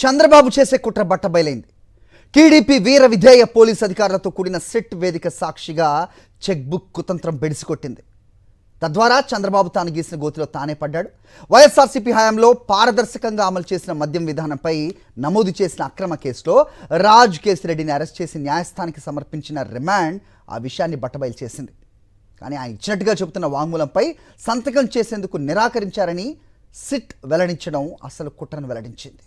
చంద్రబాబు చేసే కుట్ర బట్టబయలైంది. టీడీపీ వీర విధేయ పోలీస్ అధికారులతో కూడిన సిట్ వేదిక సాక్షిగా చెక్ బుక్ కుతంత్రం బెడిసికొట్టింది. తద్వారా చంద్రబాబు తాను గీసిన గోతిలో తానే పడ్డాడు. వైఎస్ఆర్సీపీ హయాంలో పారదర్శకంగా అమలు చేసిన మద్యం విధానంపై నమోదు చేసిన అక్రమ కేసులో రాజ్ కేసిరెడ్డిని అరెస్ట్ చేసి న్యాయస్థానానికి సమర్పించిన రిమాండ్ ఆ విషయాన్ని బట్టబయలు చేసింది. కానీ ఆయన ఇచ్చినట్టుగా చెబుతున్న వాంగ్మూలంపై సంతకం చేసేందుకు నిరాకరించారని సిట్ వెల్లడించడం అసలు కుట్రను వెల్లడించింది.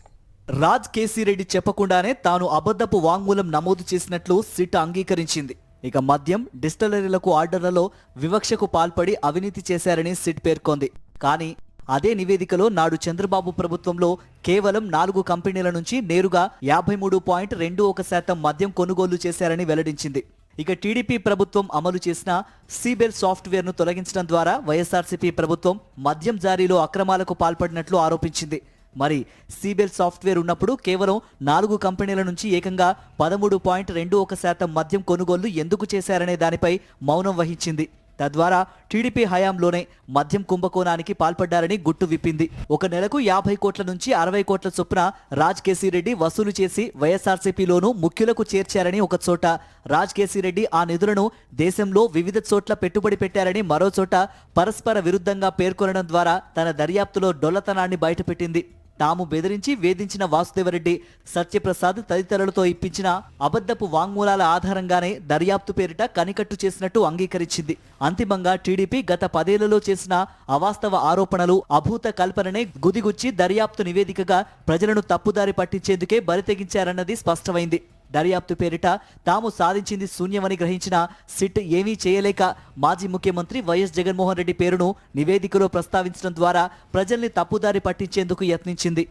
రాజ్ కేసిరెడ్డి చెప్పకుండానే తాను అబద్ధపు వాంగ్మూలం నమోదు చేసినట్లు సిట్ అంగీకరించింది. ఇక మద్యం డిస్టిలరీలకు ఆర్డర్లలో వివక్షకు పాల్పడి అవినీతి చేశారని సిట్ పేర్కొంది. కానీ అదే నివేదికలో నాడు చంద్రబాబు ప్రభుత్వంలో కేవలం 4 కంపెనీల నుంచి నేరుగా 53.21% మద్యం కొనుగోలు చేశారని వెల్లడించింది. ఇక టీడీపీ ప్రభుత్వం అమలు చేసిన సీబెల్ సాఫ్ట్వేర్ను తొలగించడం ద్వారా వైఎస్ఆర్సీపీ ప్రభుత్వం మద్యం జారీలో అక్రమాలకు పాల్పడినట్లు ఆరోపించింది. మరి సీబెల్ సాఫ్ట్వేర్ ఉన్నప్పుడు కేవలం 4 కంపెనీల నుంచి ఏకంగా 13.21% మద్యం కొనుగోళ్లు ఎందుకు చేశారనే దానిపై మౌనం వహించింది. తద్వారా టీడీపీ హయాంలోనే మద్యం కుంభకోణానికి పాల్పడ్డారని గుట్టు విప్పింది. ఒక నెలకు 50 కోట్ల నుంచి 60 కోట్ల చొప్పున రాజ్ కేసిరెడ్డి వసూలు చేసి వైఎస్ఆర్సీపీలోనూ ముఖ్యులకు చేర్చారని ఒక చోట, రాజ్ కేసిరెడ్డి ఆ నిధులను దేశంలో వివిధ చోట్ల పెట్టుబడి పెట్టారని మరో చోట పరస్పర విరుద్ధంగా పేర్కొనడం ద్వారా తన దర్యాప్తులో డొల్లతనాన్ని బయటపెట్టింది. తాము బెదిరించి వేధించిన వాసుదేవరెడ్డి, సత్యప్రసాద్ తదితరులతో ఇప్పించిన అబద్ధపు వాంగ్మూలాల ఆధారంగానే దర్యాప్తు పేరిట కనికట్టు చేసినట్టు అంగీకరించింది. అంతిమంగా టీడీపీ గత 10 ఏళ్లలో చేసిన అవాస్తవ ఆరోపణలు, అభూత కల్పననే గుదిగుచ్చి దర్యాప్తు నివేదికగా ప్రజలను తప్పుదారి పట్టించేందుకే బరితెగించారన్నది స్పష్టమైంది. దర్యాప్తు పేరిట తాము సాధించింది శూన్యమని గ్రహించిన సిట్ ఏమీ చేయలేక మాజీ ముఖ్యమంత్రి వైఎస్ జగన్మోహన్ రెడ్డి పేరును నివేదికలో ప్రస్తావించడం ద్వారా ప్రజల్ని తప్పుదారి పట్టించేందుకు యత్నించింది.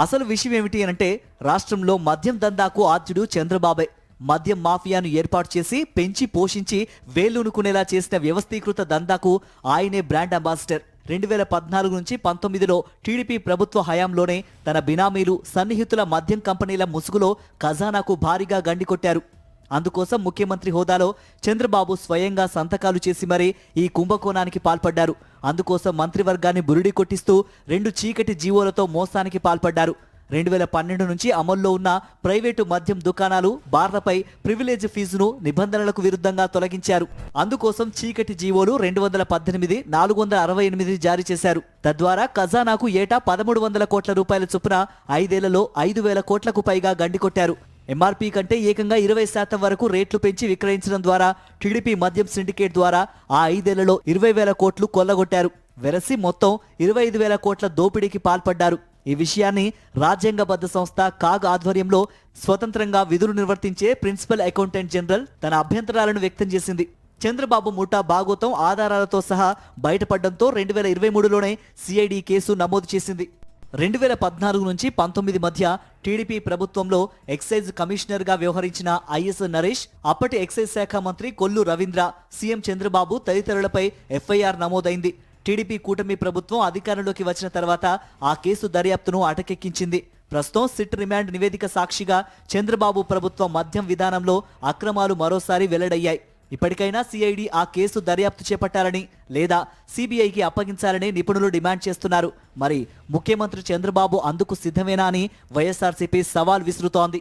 అసలు విషయం ఏమిటి అంటే, రాష్ట్రంలో మద్యం దందాకు ఆద్యుడు చంద్రబాబే. మద్యం మాఫియాను ఏర్పాటు చేసి పెంచి పోషించి వేళ్లూనుకునేలా చేసిన వ్యవస్థీకృత దందాకు ఆయనే బ్రాండ్ అంబాసిడర్. 2014 నుంచి 19లో టీడీపీ ప్రభుత్వ హయాంలోనే తన బినామీలు, సన్నిహితుల మద్యం కంపెనీల ముసుగులో ఖజానాకు భారీగా గండికొట్టారు. అందుకోసం ముఖ్యమంత్రి హోదాలో చంద్రబాబు స్వయంగా సంతకాలు చేసి మరీ ఈ కుంభకోణానికి పాల్పడ్డారు. అందుకోసం మంత్రివర్గాన్ని బురిడి కొట్టిస్తూ 2 చీకటి జీవోలతో మోసానికి పాల్పడ్డారు. 2012 నుంచి అమల్లో ఉన్న ప్రైవేటు మద్యం దుకాణాలు, బార్లపై ప్రివిలేజ్ ఫీజును నిబంధనలకు విరుద్ధంగా తొలగించారు. అందుకోసం చీకటి జీవోలు 218, 468 జారీ చేశారు. తద్వారా ఖజానాకు ఏటా 1300 కోట్ల రూపాయల చొప్పున 5 ఏళ్లలో 5000 కోట్లకు పైగా గండికొట్టారు. ఎంఆర్పీ కంటే ఏకంగా 20% వరకు రేట్లు పెంచి విక్రయించడం ద్వారా టీడీపీ మద్యం సిండికేట్ ద్వారా ఆ 5 ఏళ్లలో 20,000 కోట్లు కొల్లగొట్టారు. వెరసి మొత్తం 25,000 కోట్ల దోపిడీకి పాల్పడ్డారు. ఈ విషయాన్ని రాజ్యాంగబద్ధ సంస్థ కాగ్ ఆధ్వర్యంలో స్వతంత్రంగా విధులు నిర్వర్తించే ప్రిన్సిపల్ అకౌంటెంట్ జనరల్ తన అభ్యంతరాలను వ్యక్తం చేసింది. చంద్రబాబు ముఠా భాగోతం ఆధారాలతో సహా బయటపడడంతో 2023లోనే సిఐడి కేసు నమోదు చేసింది. 2014 నుంచి 19 మధ్య టీడీపీ ప్రభుత్వంలో ఎక్సైజ్ కమిషనర్గా వ్యవహరించిన ఐఎస్ నరేష్, అప్పటి ఎక్సైజ్ శాఖ మంత్రి కొల్లు రవీంద్ర, సీఎం చంద్రబాబు తదితరులపై ఎఫ్ఐఆర్ నమోదైంది. టీడీపీ కూటమి ప్రభుత్వం అధికారంలోకి వచ్చిన తర్వాత ఆ కేసు దర్యాప్తును అటకెక్కించింది. ప్రస్తుతం సిట్ రిమాండ్ నివేదిక సాక్షిగా చంద్రబాబు ప్రభుత్వం మద్యం విధానంలో అక్రమాలు మరోసారి వెల్లడయ్యాయి. ఇప్పటికైనా సిఐడి ఆ కేసు దర్యాప్తు చేపట్టాలని లేదా సిబిఐకి అప్పగించాలని నిపుణులు డిమాండ్ చేస్తున్నారు. మరి ముఖ్యమంత్రి చంద్రబాబు అందుకు సిద్ధమేనా అని వైఎస్ఆర్సీపీ సవాల్ విసురుతోంది.